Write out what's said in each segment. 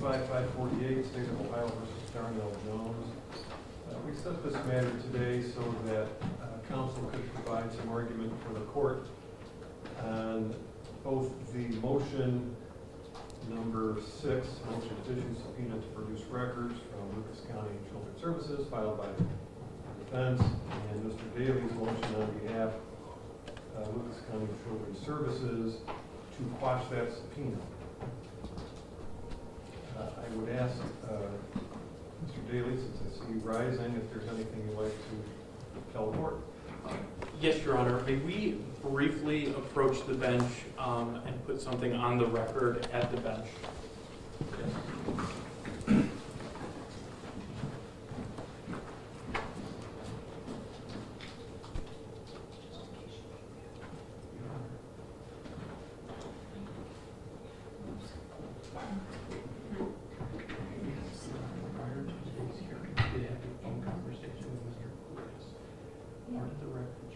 25-548, State of Ohio versus Darnell Jones. We set this matter today so that counsel could provide some argument for the court on both the motion number 6, motion to issue subpoena to produce records from Lucas County Children's Services filed by the defense, and Mr. Daly's motion on behalf of Lucas County Children's Services to quash that subpoena. I would ask Mr. Daly, since I see you rising, if there's anything you'd like to tell the court. Yes, Your Honor. May we briefly approach the bench and put something on the record at the bench? Part of the records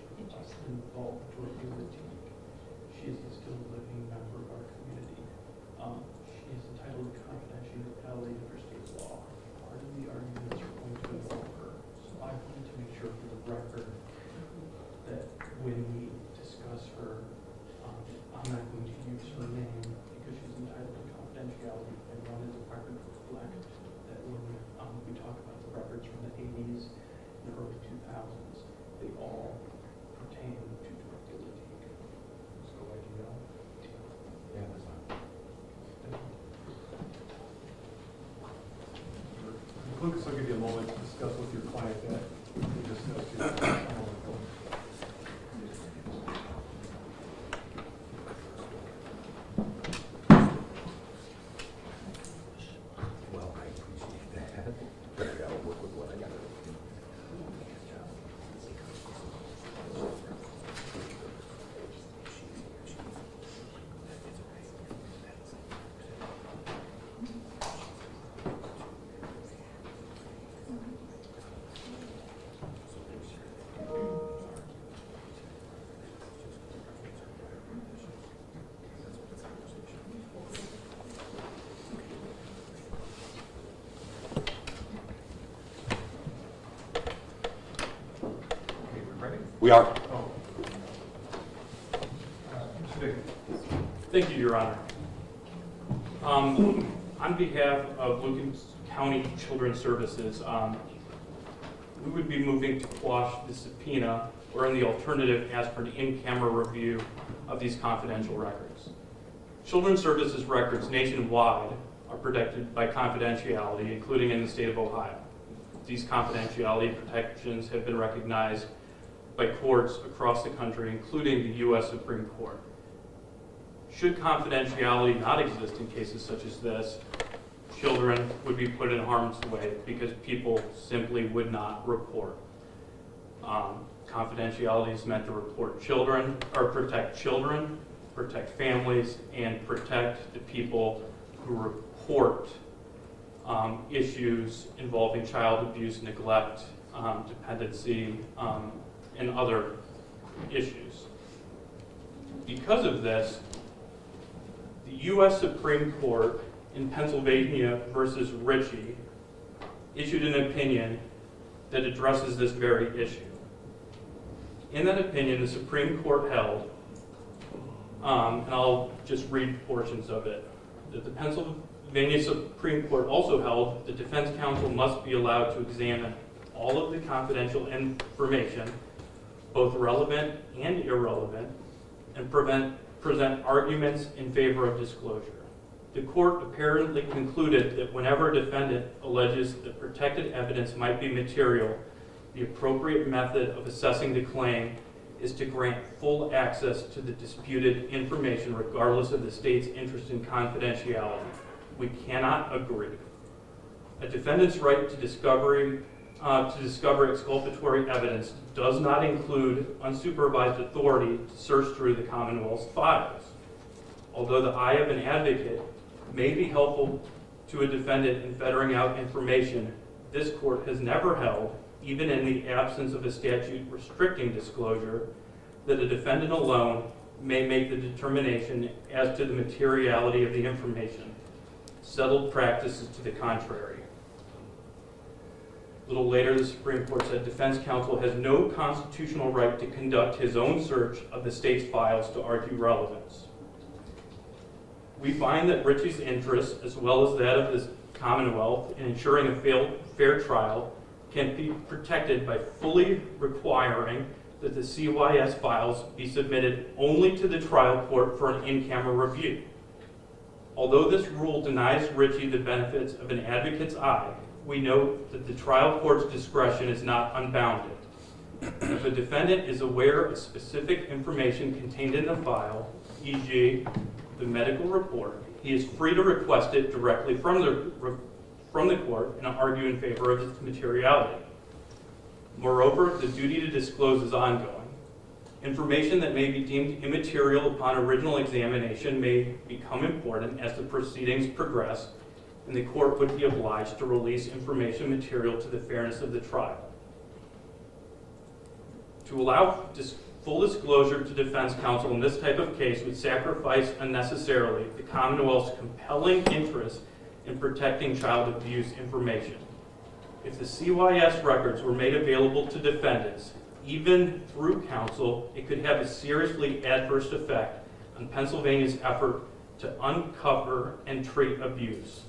involved Kei'Mani Latigue. She is a still living member of our community. She is entitled to confidentiality under state law. Part of the arguments are going to involve her. So I wanted to make sure for the record that when we discuss her, I'm not going to use her name because she's entitled to confidentiality. I wanted the record to reflect that when we talk about the records from the 80s and early 2000s, they all pertain to Darnell Latigue. So I do know. Yeah, that's fine. Lucas, I'll give you a moment to discuss with your client that you discussed your Well, I appreciate that, but I gotta work with what I got. We are. Thank you, Your Honor. On behalf of Lucas County Children's Services, we would be moving to quash the subpoena, or in the alternative, ask for an in-camera review of these confidential records. Children's Services records nationwide are protected by confidentiality, including in the state of Ohio. These confidentiality protections have been recognized by courts across the country, including the U.S. Supreme Court. Should confidentiality not exist in cases such as this, children would be put in harm's way because people simply would not report. Confidentiality is meant to report children, or protect children, protect families, and protect the people who report issues involving child abuse, neglect, dependency, and other issues. Because of this, the U.S. Supreme Court in Pennsylvania versus Ritchie issued an opinion that addresses this very issue. In that opinion, the Supreme Court held, and I'll just read portions of it, that the Pennsylvania Supreme Court also held the defense counsel must be allowed to examine all of the confidential information, both relevant and irrelevant, and present arguments in favor of disclosure. The court apparently concluded that whenever a defendant alleges that protected evidence might be material, the appropriate method of assessing the claim is to grant full access to the disputed information regardless of the state's interest in confidentiality. We cannot agree. A defendant's right to discover exculpatory evidence does not include unsupervised authority to search through the Commonwealth's files. Although the eye of an advocate may be helpful to a defendant in ferreting out information, this court has never held, even in the absence of a statute restricting disclosure, that a defendant alone may make the determination as to the materiality of the information. Settled practice is to the contrary. A little later, the Supreme Court said defense counsel has no constitutional right to conduct his own search of the state's files to argue relevance. We find that Ritchie's interests, as well as that of the Commonwealth, in ensuring a fair trial can be protected by fully requiring that the CYS files be submitted only to the trial court for an in-camera review. Although this rule denies Ritchie the benefits of an advocate's eye, we note that the trial court's discretion is not unbounded. If a defendant is aware of specific information contained in the file, e.g. the medical report, he is free to request it directly from the court and argue in favor of its materiality. Moreover, the duty to disclose is ongoing. Information that may be deemed immaterial upon original examination may become important as the proceedings progress, and the court would be obliged to release information material to the fairness of the trial. To allow full disclosure to defense counsel in this type of case would sacrifice unnecessarily the Commonwealth's compelling interest in protecting child abuse information. If the CYS records were made available to defendants, even through counsel, it could have a seriously adverse effect on Pennsylvania's effort to uncover and treat abuse.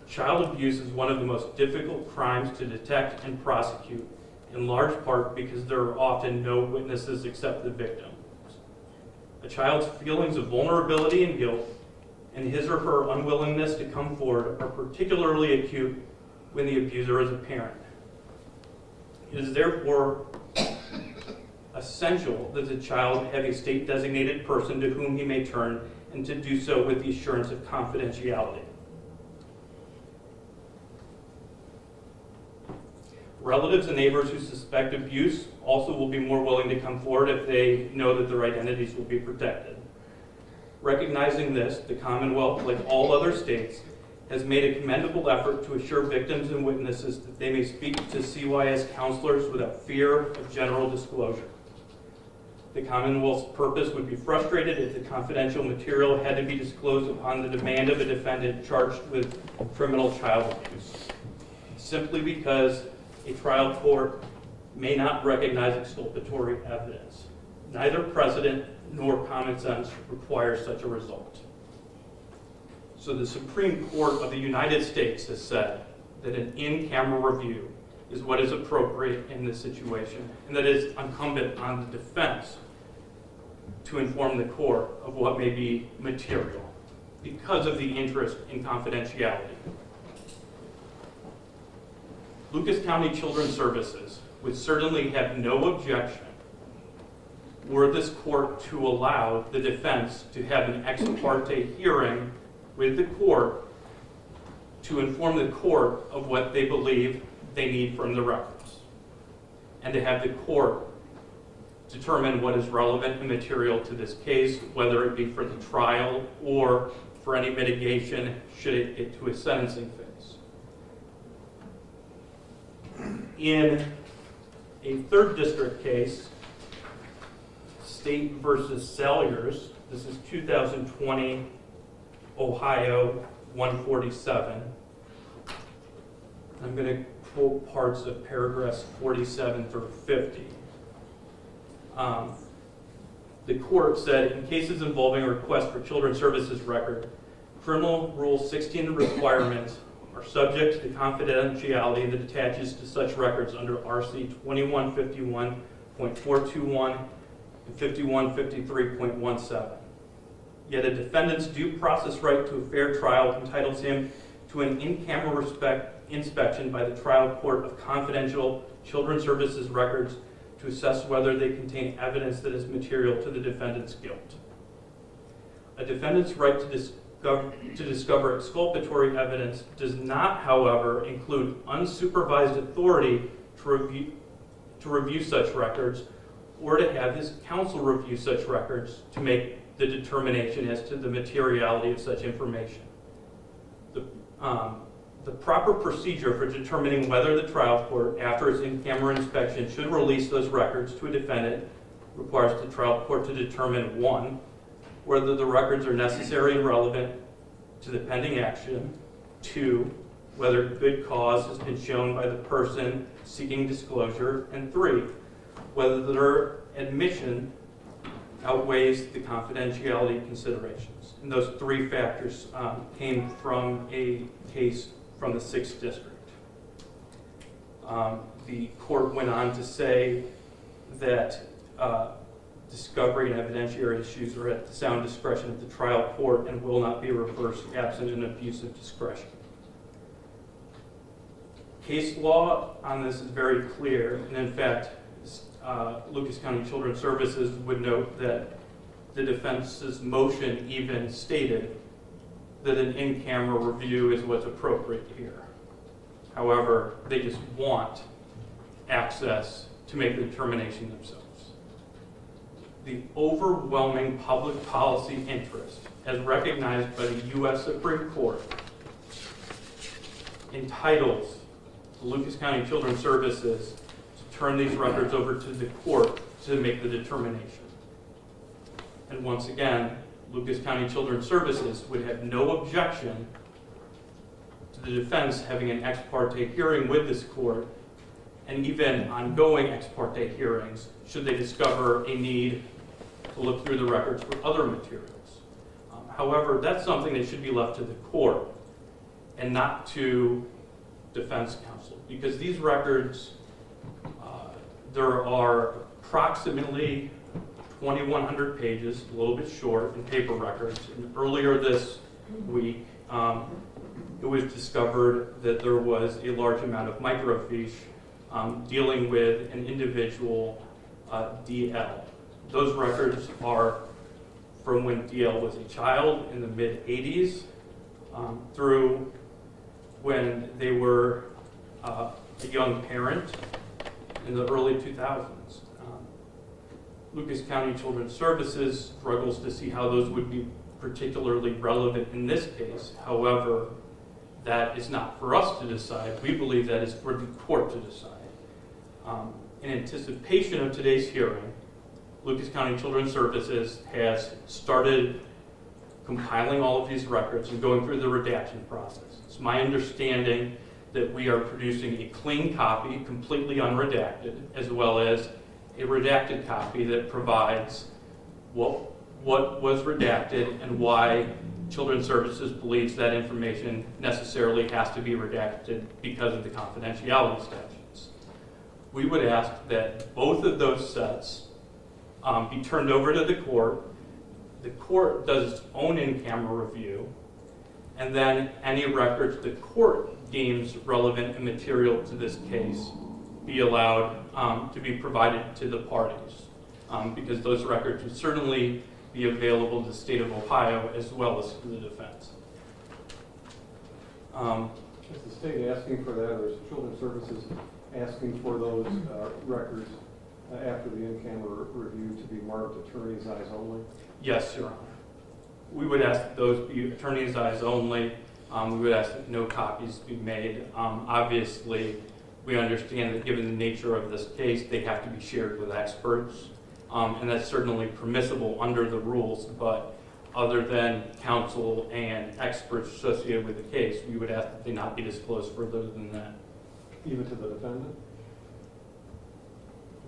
Child abuse is one of the most difficult crimes to detect and prosecute, in large part because there are often no witnesses except the victim. A child's feelings of vulnerability and guilt and his or her unwillingness to come forward are particularly acute when the abuser is a parent. It is therefore essential that the child have a state-designated person to whom he may turn, and to do so with the assurance of confidentiality. Relatives and neighbors who suspect abuse also will be more willing to come forward if they know that their identities will be protected. Recognizing this, the Commonwealth, like all other states, has made a commendable effort to assure victims and witnesses that they may speak to CYS counselors without fear of general disclosure. The Commonwealth's purpose would be frustrated if the confidential material had to be disclosed upon the demand of a defendant charged with criminal child abuse, simply because a trial court may not recognize exculpatory evidence. Neither precedent nor common sense requires such a result. So the Supreme Court of the United States has said that an in-camera review is what is appropriate in this situation, and that it is incumbent on the defense to inform the court of what may be material because of the interest in confidentiality. Lucas County Children's Services would certainly have no objection were this court to allow the defense to have an ex parte hearing with the court to inform the court of what they believe they need from the records, and to have the court determine what is relevant and material to this case, whether it be for the trial or for any mitigation should it get to a sentencing phase. In a third district case, State versus Salyers, this is 2020 Ohio 147. I'm going to quote parts of paragraphs 47 through 50. The court said, in cases involving a request for children's services record, Criminal Rule 16 requirements are subject to the confidentiality that attaches to such records under RC 2151.421 and 5153.17. Yet a defendant's due process right to a fair trial entitles him to an in-camera inspection by the trial court of confidential children's services records to assess whether they contain evidence that is material to the defendant's guilt. A defendant's right to discover exculpatory evidence does not, however, include unsupervised authority to review such records or to have his counsel review such records to make the determination as to the materiality of such information. The proper procedure for determining whether the trial court, after its in-camera inspection, should release those records to a defendant requires the trial court to determine, 1, whether the records are necessary and relevant to the pending action. 2, whether good cause has been shown by the person seeking disclosure. And 3, whether their admission outweighs the confidentiality considerations. And those 3 factors came from a case from the 6th District. The court went on to say that discovery and evidentiary issues are at the sound discretion of the trial court and will not be reversed absent an abuse of discretion. Case law on this is very clear, and in fact, Lucas County Children's Services would note that the defense's motion even stated that an in-camera review is what's appropriate here. However, they just want access to make the determination themselves. The overwhelming public policy interest, as recognized by the U.S. Supreme Court, entitles the Lucas County Children's Services to turn these records over to the court to make the determination. And once again, Lucas County Children's Services would have no objection to the defense having an ex parte hearing with this court, and even ongoing ex parte hearings should they discover a need to look through the records for other materials. However, that's something that should be left to the court and not to defense counsel, because these records, there are approximately 2,100 pages, a little bit short, in paper records. And earlier this week, it was discovered that there was a large amount of microfiche dealing with an individual, DL. Those records are from when DL was a child in the mid-'80s through when they were a young parent in the early 2000s. Lucas County Children's Services struggles to see how those would be particularly relevant in this case. However, that is not for us to decide. We believe that is for the court to decide. In anticipation of today's hearing, Lucas County Children's Services has started compiling all of these records and going through the redaction process. It's my understanding that we are producing a clean copy, completely unredacted, as well as a redacted copy that provides what was redacted and why Children's Services believes that information necessarily has to be redacted because of the confidentiality statutes. We would ask that both of those sets be turned over to the court. The court does its own in-camera review, and then any records the court deems relevant and material to this case be allowed to be provided to the parties, because those records would certainly be available to the state of Ohio as well as to the defense. Is the state asking for that, or is Children's Services asking for those records after the in-camera review to be marked attorney's eyes only? Yes, Your Honor. We would ask that those be attorney's eyes only. We would ask that no copies be made. Obviously, we understand that given the nature of this case, they have to be shared with experts, and that's certainly permissible under the rules, but other than counsel and experts associated with the case, we would ask that they not be disclosed further than that. Even to the defendant?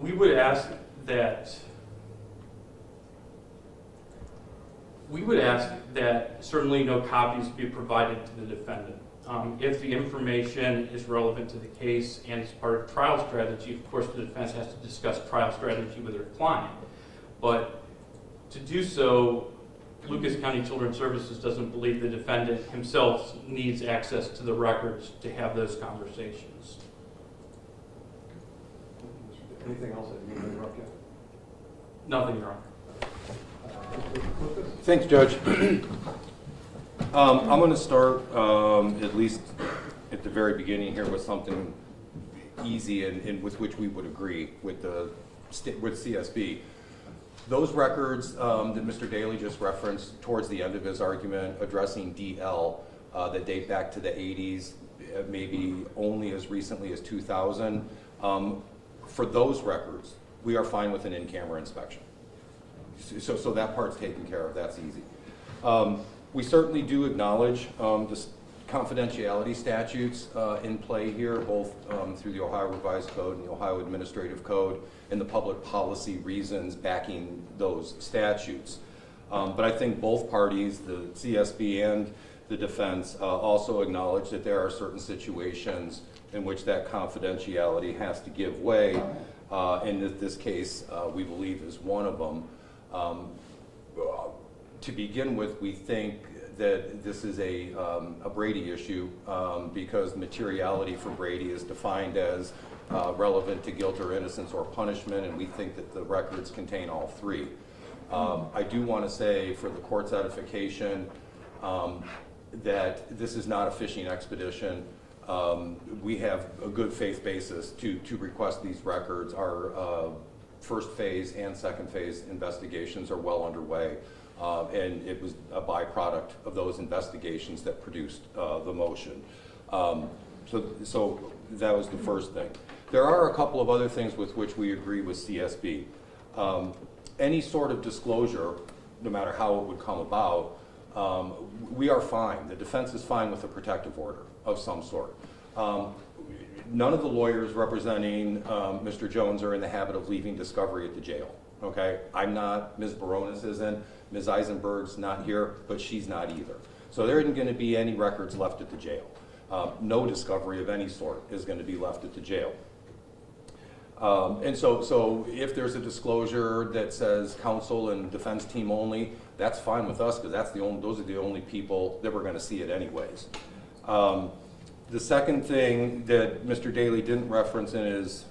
We would ask that certainly no copies be provided to the defendant. If the information is relevant to the case and is part of trial strategy, of course the defense has to discuss trial strategy with their client. But to do so, Lucas County Children's Services doesn't believe the defendant himself needs access to the records to have those conversations. Anything else that you can interrupt you? Nothing, Your Honor. Thanks, Judge. I'm going to start, at least at the very beginning here, with something easy and with which we would agree with CSB. Those records that Mr. Daly just referenced towards the end of his argument addressing DL that date back to the 80s, maybe only as recently as 2000, for those records, we are fine with an in-camera inspection. So that part's taken care of, that's easy. We certainly do acknowledge the confidentiality statutes in play here, both through the Ohio Revised Code and the Ohio Administrative Code, and the public policy reasons backing those statutes. But I think both parties, the CSB and the defense, also acknowledge that there are certain situations in which that confidentiality has to give way, and that this case, we believe, is one of them. To begin with, we think that this is a Brady issue because materiality for Brady is defined as relevant to guilt or innocence or punishment, and we think that the records contain all three. I do want to say, for the court's edification, that this is not a fishing expedition. We have a good faith basis to request these records. Our first phase and second phase investigations are well underway, and it was a byproduct of those investigations that produced the motion. So that was the first thing. There are a couple of other things with which we agree with CSB. Any sort of disclosure, no matter how it would come about, we are fine. The defense is fine with a protective order of some sort. None of the lawyers representing Mr. Jones are in the habit of leaving discovery at the jail. Okay, I'm not, Ms. Baronis isn't, Ms. Eisenberg's not here, but she's not either. So there isn't going to be any records left at the jail. No discovery of any sort is going to be left at the jail. And so if there's a disclosure that says counsel and defense team only, that's fine with us, because those are the only people that we're going to see it anyways. The second thing that Mr. Daly didn't reference in his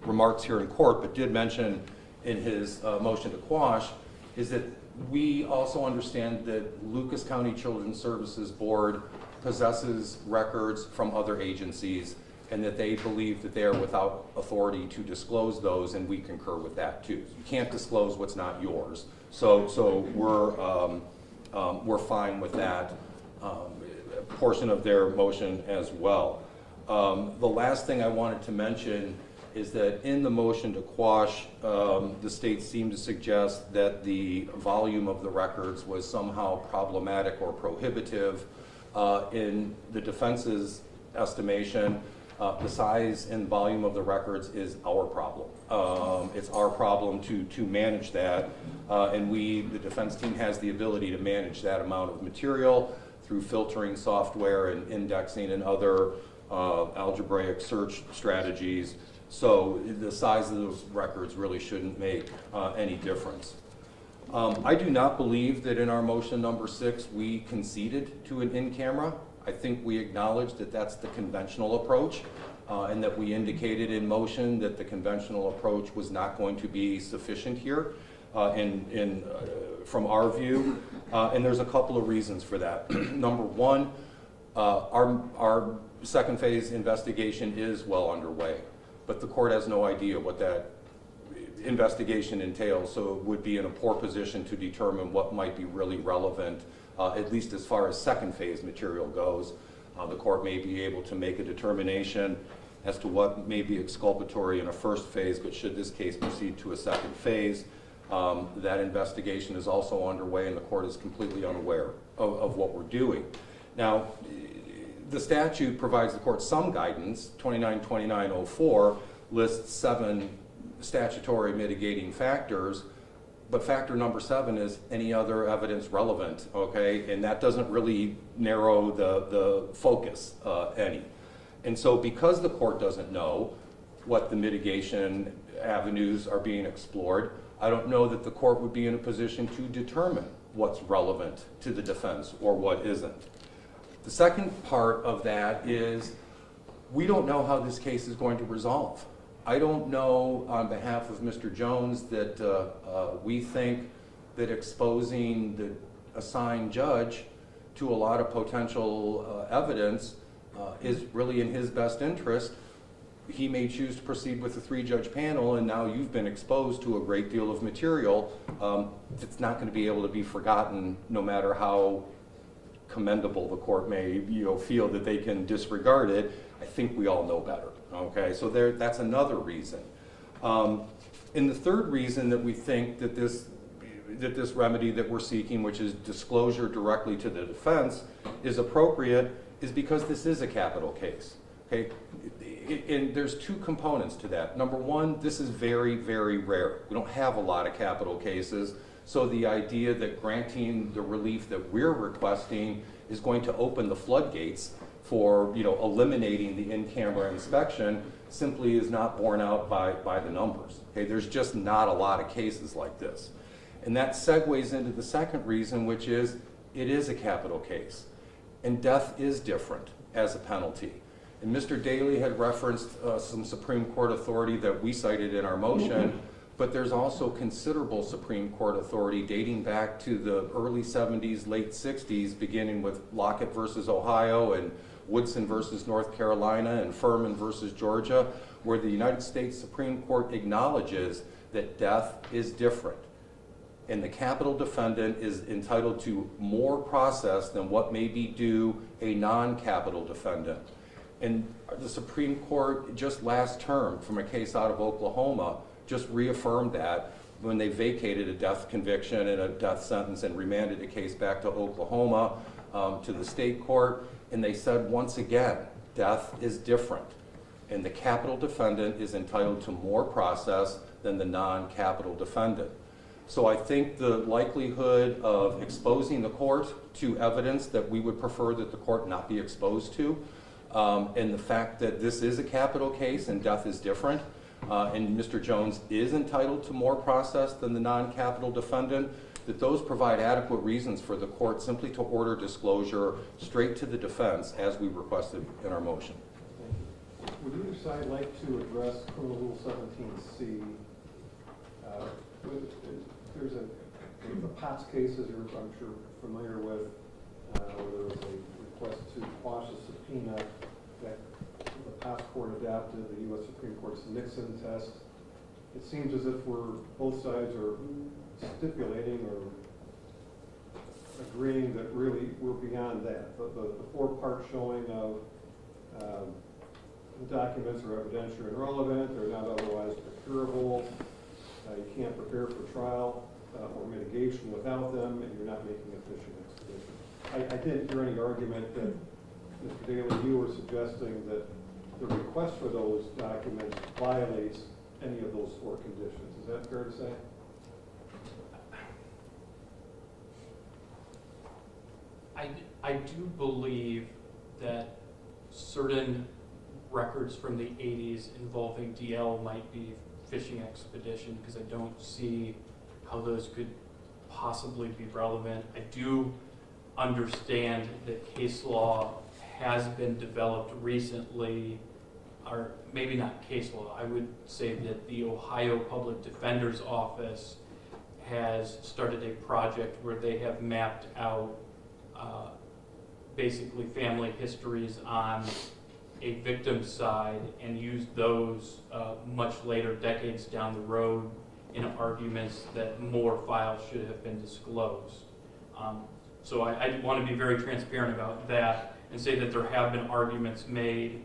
remarks here in court, but did mention in his motion to quash, is that we also understand that Lucas County Children's Services Board possesses records from other agencies, and that they believe that they are without authority to disclose those, and we concur with that too. You can't disclose what's not yours. So we're fine with that portion of their motion as well. The last thing I wanted to mention is that in the motion to quash, the state seemed to suggest that the volume of the records was somehow problematic or prohibitive. In the defense's estimation, the size and volume of the records is our problem. It's our problem to manage that, and the defense team has the ability to manage that amount of material through filtering software and indexing and other algebraic search strategies. So the size of those records really shouldn't make any difference. I do not believe that in our motion number 6 we conceded to an in-camera. I think we acknowledged that that's the conventional approach, and that we indicated in motion that the conventional approach was not going to be sufficient here from our view, and there's a couple of reasons for that. Number one, our second phase investigation is well underway, but the court has no idea what that investigation entails, so it would be in a poor position to determine what might be really relevant, at least as far as second phase material goes. The court may be able to make a determination as to what may be exculpatory in a first phase, but should this case proceed to a second phase, that investigation is also underway, and the court is completely unaware of what we're doing. Now, the statute provides the court some guidance. 292904 lists 7 statutory mitigating factors, but factor number 7 is any other evidence relevant, okay? And that doesn't really narrow the focus any. And so because the court doesn't know what the mitigation avenues are being explored, I don't know that the court would be in a position to determine what's relevant to the defense or what isn't. The second part of that is we don't know how this case is going to resolve. I don't know on behalf of Mr. Jones that we think that exposing the assigned judge to a lot of potential evidence is really in his best interest. He may choose to proceed with a 3-judge panel, and now you've been exposed to a great deal of material. It's not going to be able to be forgotten, no matter how commendable the court may feel that they can disregard it. I think we all know better. Okay, so that's another reason. And the third reason that we think that this that this remedy that we're seeking, which is disclosure directly to the defense, is appropriate is because this is a capital case. Okay, and there's two components to that. Number one, this is very, very rare. We don't have a lot of capital cases, so the idea that granting the relief that we're requesting is going to open the floodgates for, you know, eliminating the in-camera inspection simply is not borne out by the numbers. Okay, there's just not a lot of cases like this. And that segues into the second reason, which is it is a capital case. And death is different as a penalty. And Mr. Daly had referenced some Supreme Court authority that we cited in our motion, but there's also considerable Supreme Court authority dating back to the early 70s, late 60s, beginning with Lockett versus Ohio and Woodson versus North Carolina and Furman versus Georgia, where the United States Supreme Court acknowledges that death is different. And the capital defendant is entitled to more process than what may be due a non-capital defendant. And the Supreme Court just last term, from a case out of Oklahoma, just reaffirmed that when they vacated a death conviction and a death sentence and remanded the case back to Oklahoma to the state court. And they said, once again, death is different. And the capital defendant is entitled to more process than the non-capital defendant. So I think the likelihood of exposing the court to evidence that we would prefer that the court not be exposed to, and the fact that this is a capital case and death is different, and Mr. Jones is entitled to more process than the non-capital defendant, that those provide adequate reasons for the court simply to order disclosure straight to the defense as we requested in our motion. Thank you. Would either side like to address Criminal Rule 17C? There's the Potts cases you're, I'm sure, familiar with, where there was a request to quash a subpoena that the Potts court adapted the U.S. Supreme Court's Nixon test. It seems as if both sides are stipulating or agreeing that really we're beyond that. The four-part showing of the documents are evidentiary and relevant, they're not otherwise procurable, you can't prepare for trial or mitigation without them, and you're not making efficient expedition. I didn't hear any argument that, Mr. Daly, you were suggesting that the request for those documents violates any of those four conditions. Is that fair to say? I do believe that certain records from the 80s involving DL might be fishing expedition, because I don't see how those could possibly be relevant. I do understand that case law has been developed recently, or maybe not case law, I would say that the Ohio Public Defender's Office has started a project where they have mapped out basically family histories on a victim's side and used those much later, decades down the road, in arguments that more files should have been disclosed. So I want to be very transparent about that and say that there have been arguments made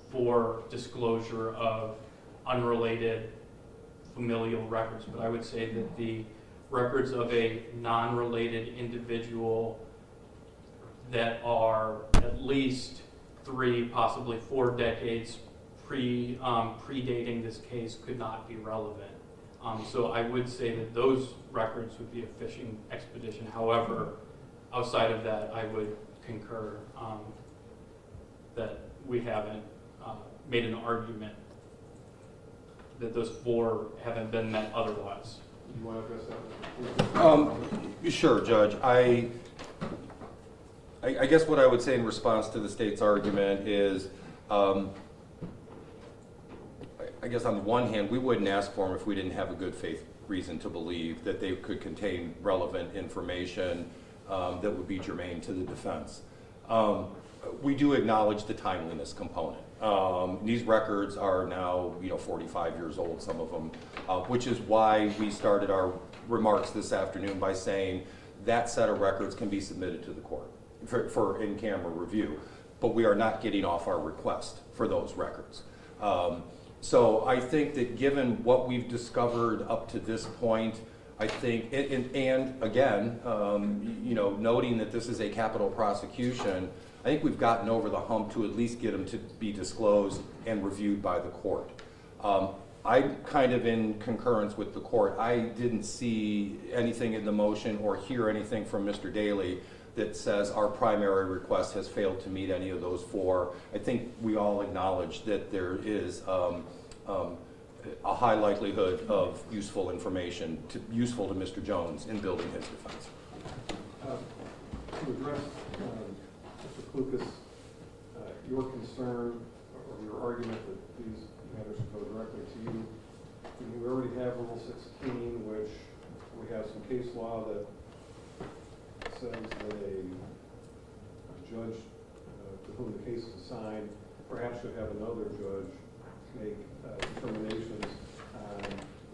for disclosure of unrelated familial records, but I would say that the records of a non-related individual that are at least 3, possibly 4 decades predating this case could not be relevant. So I would say that those records would be a fishing expedition. However, outside of that, I would concur that we haven't made an argument that those 4 haven't been met otherwise. You want to address that? Sure, Judge. I guess what I would say in response to the state's argument is, I guess on the one hand, we wouldn't ask for them if we didn't have a good faith reason to believe that they could contain relevant information that would be germane to the defense. We do acknowledge the timeliness component. These records are now, 45 years old, some of them, which is why we started our remarks this afternoon by saying that set of records can be submitted to the court for in-camera review, but we are not getting off our request for those records. So I think that given what we've discovered up to this point, I think, and again, you know, noting that this is a capital prosecution, I think we've gotten over the hump to at least get them to be disclosed and reviewed by the court. I'm kind of in concurrence with the court. I didn't see anything in the motion or hear anything from Mr. Daly that says our primary request has failed to meet any of those four. I think we all acknowledge that there is a high likelihood of useful information, useful to Mr. Jones in building his defense. To address, Mr. Klukas, your concern or your argument that these matters should go directly to you, we already have Rule 16, which we have some case law that says that a judge to whom the case is assigned perhaps should have another judge make determinations on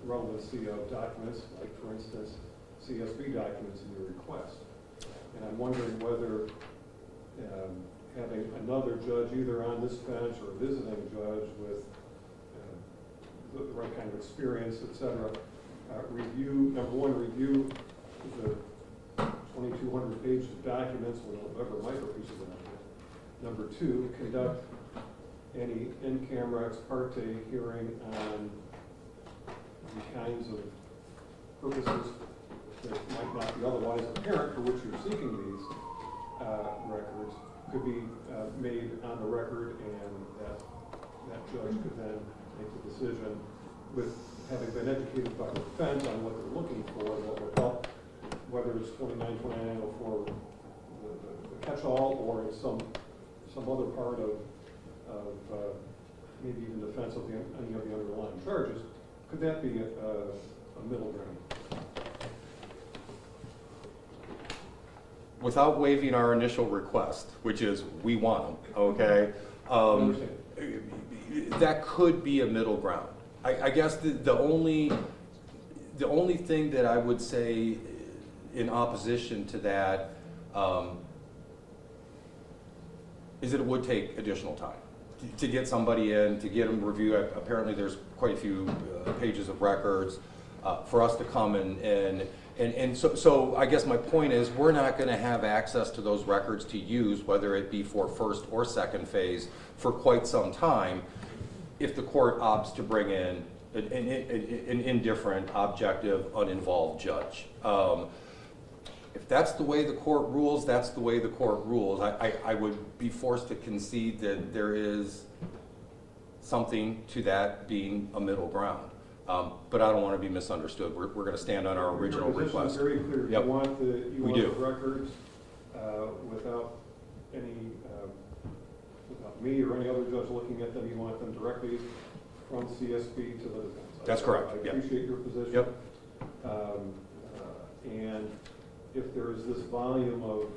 relevancy of documents, like for instance, CSB documents in your request. And I'm wondering whether having another judge either on this bench or a visiting judge with the right kind of experience, et cetera, review, number one, review the 2,200 pages of documents, whatever microfiches are on it. Number two, conduct any in-camera ex parte hearing on the kinds of purposes that might not be otherwise apparent for which you're seeking these records could be made on the record, and that judge could then make the decision with having been educated by the defense on what they're looking for and what would help, whether it's 29, 2904, the catch-all, or in some other part of maybe even defense of any of the underlying charges. Could that be a middle ground? Without waiving our initial request, which is we want them, okay? That could be a middle ground. I guess the only thing that I would say in opposition to that is that it would take additional time to get somebody in, to get them reviewed. Apparently there's quite a few pages of records for us to come and so I guess my point is we're not going to have access to those records to use, whether it be for first or second phase, for quite some time if the court opts to bring in an indifferent, objective, uninvolved judge. If that's the way the court rules, that's the way the court rules. I would be forced to concede that there is something to that being a middle ground. But I don't want to be misunderstood. We're going to stand on our original request. Your position is very clear. Yep. You want We do. the records without any, without me or any other judge looking at them. You want them directly from CSB to the defense. That's correct. I Yep. appreciate your position. Yep. And if there is this volume of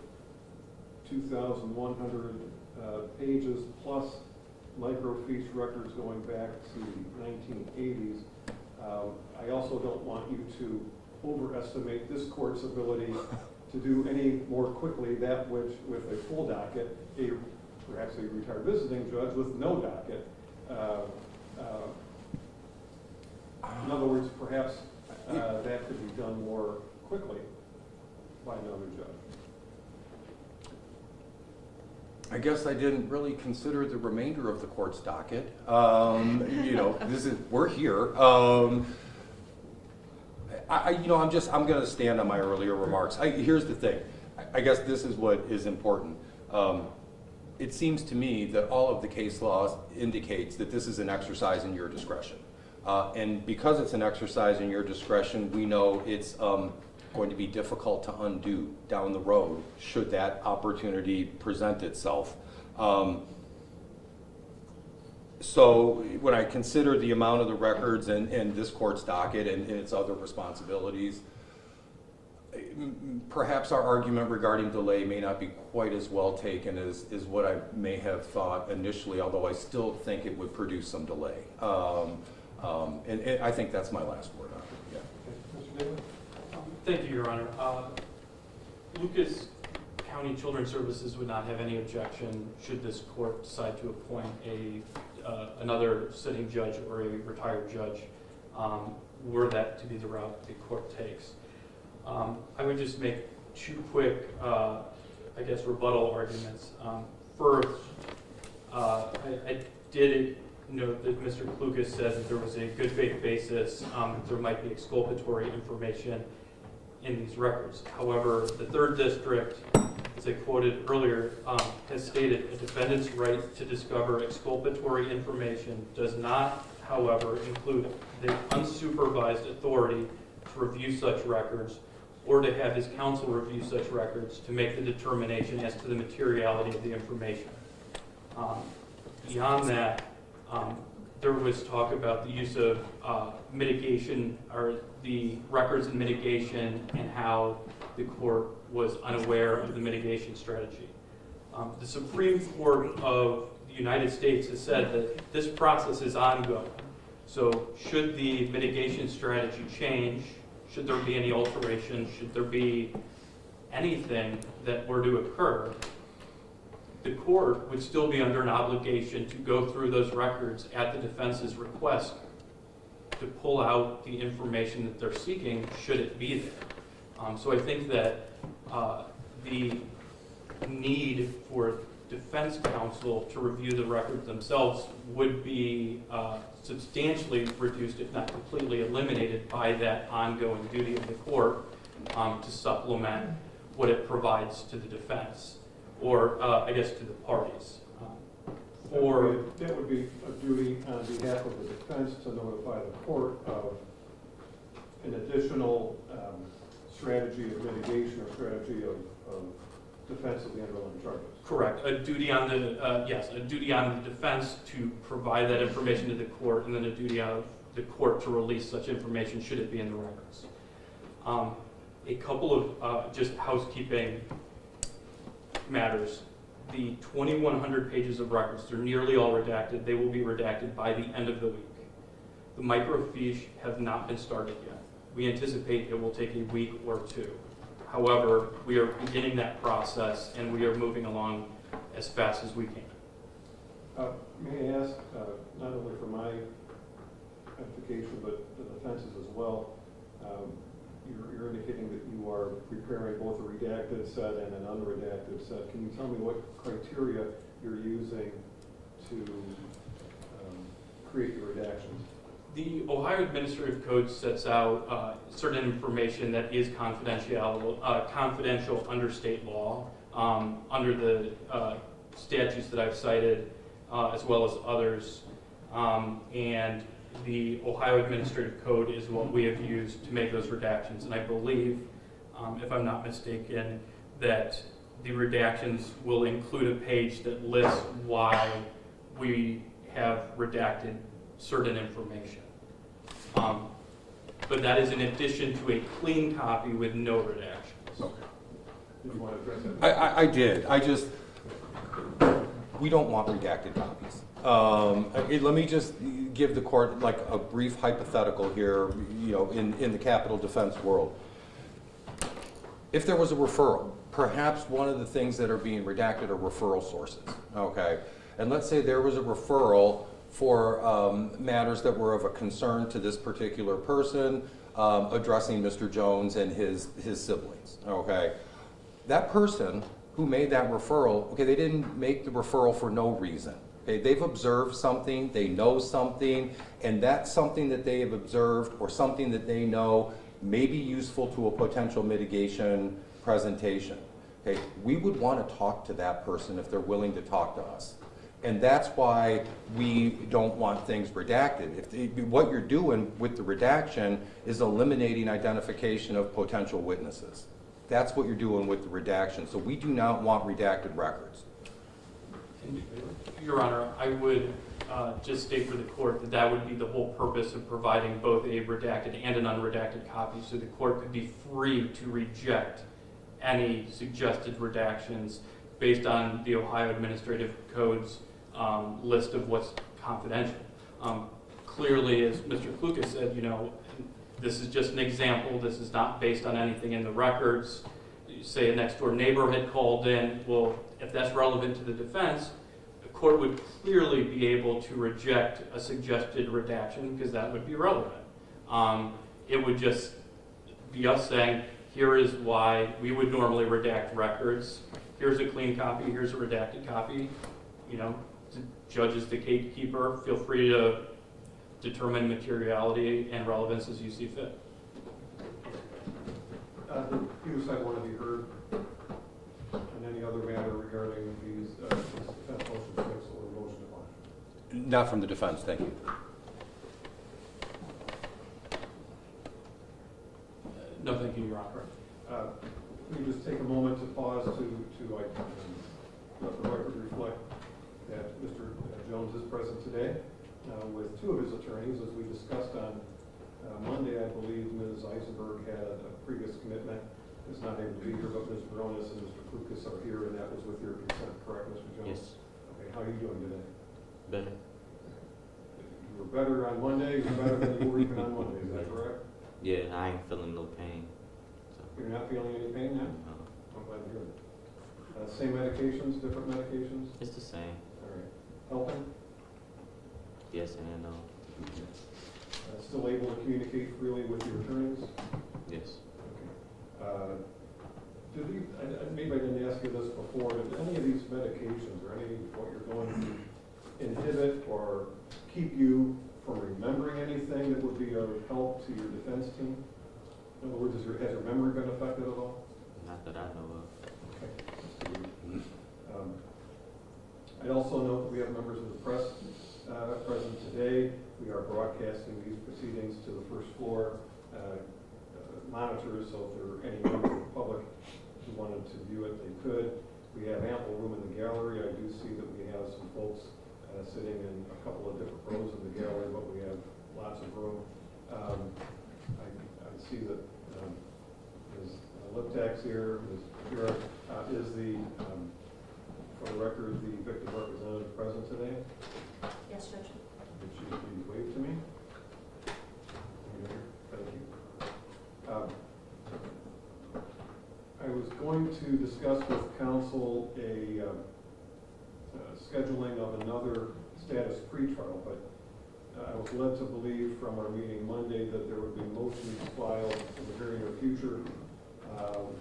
2,100 pages plus microfiche records going back to the 1980s, I also don't want you to overestimate this court's ability to do any more quickly that which, with a full docket, perhaps a retired visiting judge with no docket. In other words, perhaps that could be done more quickly by another judge. I guess I didn't really consider the remainder of the court's docket. You know, we're here. I'm going to stand on my earlier remarks. Here's the thing. I guess this is what is important. It seems to me that all of the case law indicates that this is an exercise in your discretion. And because it's an exercise in your discretion, we know it's going to be difficult to undo down the road should that opportunity present itself. So when I consider the amount of the records and this court's docket and its other responsibilities, perhaps our argument regarding delay may not be quite as well taken as what I may have thought initially, although I still think it would produce some delay. And I think that's my last word on it. Yeah. Mr. Daly? Thank you, Your Honor. Lucas County Children's Services would not have any objection should this court decide to appoint another sitting judge or a retired judge were that to be the route the court takes. I would just make two quick, I guess, rebuttal arguments. First, I did note that Mr. Klukas said that there was a good faith basis that there might be exculpatory information in these records. However, the third district, as I quoted earlier, has stated a defendant's right to discover exculpatory information does not, however, include the unsupervised authority to review such records or to have his counsel review such records to make the determination as to the materiality of the information. Beyond that, there was talk about the use of mitigation, or the records in mitigation, and how the court was unaware of the mitigation strategy. The Supreme Court of the United States has said that this process is ongoing. So should the mitigation strategy change, should there be any alteration, should there be anything that were to occur, the court would still be under an obligation to go through those records at the defense's request to pull out the information that they're seeking, should it be there. So I think that the need for defense counsel to review the records themselves would be substantially reduced, if not completely eliminated, by that ongoing duty of the court to supplement what it provides to the defense, or I guess to the parties. That would be a duty on behalf of the defense to notify the court of an additional strategy of mitigation or strategy of defense of the underlying charges. Correct. A duty on the a duty on the defense to provide that information to the court, and then a duty on the court to release such information should it be in the records. A couple of just housekeeping matters. The 2,100 pages of records, they're nearly all redacted. They will be redacted by the end of the week. The microfiche have not been started yet. We anticipate it will take a week or two. However, we are beginning that process, and we are moving along as fast as we can. May I ask, not only for my application, but the defense's as well, you're indicating that you are preparing both a redacted set and an unredacted set. Can you tell me what criteria you're using to create your redactions? The Ohio Administrative Code sets out certain information that is confidential under state law, under the statutes that I've cited, as well as others, and the Ohio Administrative Code is what we have used to make those redactions. And I believe, if I'm not mistaken, that the redactions will include a page that lists why we have redacted certain information. But that is in addition to a clean copy with no redactions. Okay. Did you want to address that? I did. We don't want redacted copies. Let me just give the court like a brief hypothetical here, in the capital defense world. If there was a referral, perhaps one of the things that are being redacted are referral sources, okay? And let's say there was a referral for matters that were of a concern to this particular person, addressing Mr. Jones and his siblings, okay? That person who made that referral, okay, they didn't make the referral for no reason. Okay, they've observed something, they know something, and that's something that they have observed or something that they know may be useful to a potential mitigation presentation. Okay, we would want to talk to that person if they're willing to talk to us. And that's why we don't want things redacted. What you're doing with the redaction is eliminating identification of potential witnesses. That's what you're doing with the redaction. So we do not want redacted records. Your Honor, I would just state for the court that that would be the whole purpose of providing both a redacted and an unredacted copy, so the court could be free to reject any suggested redactions based on the Ohio Administrative Code's list of what's confidential. Clearly, as Mr. Klukas said, this is just an example. This is not based on anything in the records. You say a next door neighbor had called in. Well, if that's relevant to the defense, the court would clearly be able to reject a suggested redaction because that would be relevant. It would just be us saying, here is why we would normally redact records. Here's a clean copy, here's a redacted copy. You know, the judge is the gatekeeper. Feel free to determine materiality and relevance as you see fit. Either side want to be heard on any other matter regarding these defense motion 6 or motion to quash? Not from the defense, thank you. No, thank you, Your Honor. Let me just take a moment to pause to let the record reflect that Mr. Jones is present today with two of his attorneys. As we discussed on Monday, I believe Ms. Eisenberg had a previous commitment, is not able to be here, but Ms. Baronis and Mr. Klukas are here, and that was with your consent, correct, Mr. Jones? Yes. Okay, how are you doing today? Better. You were better on Monday, you're better than you were even on Monday, is that correct? Yeah, I ain't feeling no pain. So, You're not feeling any pain now? I'm glad to hear it. Same medications, different medications? it's the same. All right. Helping? Yes and no. Still able to communicate freely with your attorneys? Yes. Okay. Maybe I didn't ask you this before, did any of these medications or any of what you're going to inhibit or keep you from remembering anything that would be of help to your defense team? In other words, has your memory been affected at all? Not that I know of. Okay. I'd also note that we have members of the press present today. We are broadcasting these proceedings to the first floor monitors, so if there are any members of the public who wanted to view it, they could. We have ample room in the gallery. I do see that we have some folks sitting in a couple of different rows in the gallery, but we have lots of room. I see that Ms. Liptak's here. Ms. Kira is for the record, the victim representative present today. Yes, Judge. Would she please wave to me? Thank you. I was going to discuss with counsel a scheduling of another status pretrial, but I was led to believe from our meeting Monday that there would be motions filed in the very near future.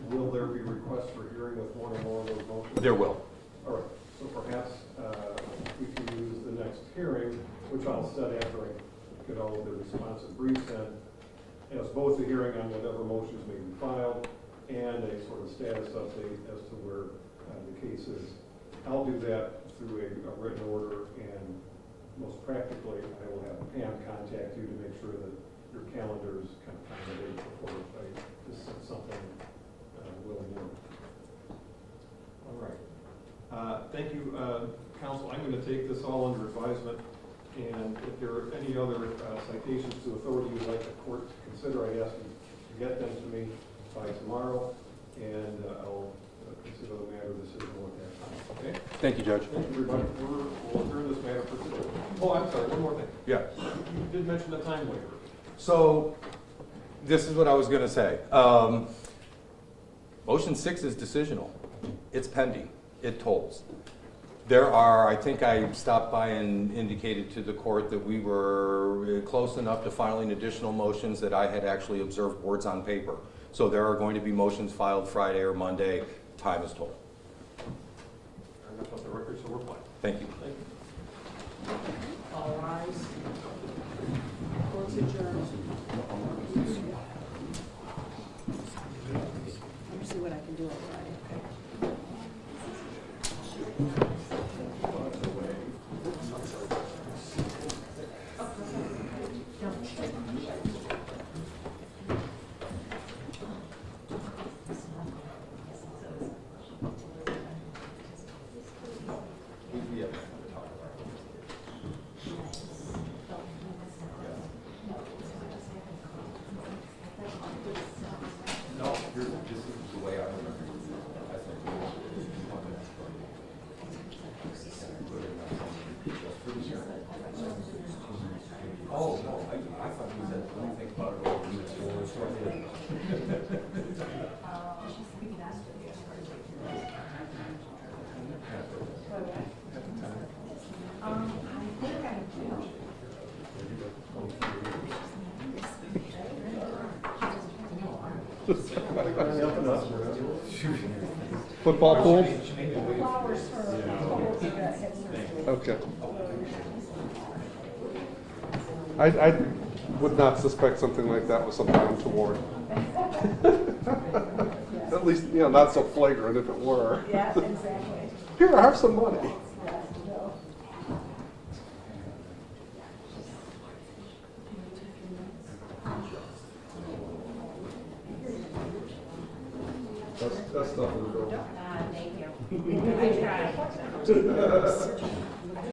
Will there be requests for hearing with one or more of those motions? There will. All right, so perhaps we can use the next hearing, which I'll set after I get all of the responsive briefs in, as both a hearing on whatever motions may be filed and a sort of status update as to where the case is. I'll do that through a written order, and most practically, I will have Pam contact you to make sure that your calendars can accommodate before I just set something willy-nilly. All right. Thank you, counsel. I'm going to take this all under advisement, and if there are any other citations to authority you'd like the court to consider, I ask you to get them to me by tomorrow, and I'll consider the matter decisional at that time. Okay? Thank you, Judge. Thank you, everybody. We'll adjourn this matter for today. Oh, I'm sorry. One more thing. Yeah. You did mention the time waiver. So, this is what I was going to say. Motion 6 is decisional. It's pending. It tolls. There are, I think I stopped by and indicated to the court that we were close enough to filing additional motions that I had actually observed words on paper. So there are going to be motions filed Friday or Monday. Time is told. Enough of the record, so we're fine. Thank you. Thank you. All rise. Court's adjourned. Let me see what I can do on Friday. I think I do. Football pool? Flowers for, Okay. I would not suspect something like that was something untoward. At least, not so flagrant if it were. Yeah, exactly. Here, have some money. That's stuff will go. Thank you. I tried.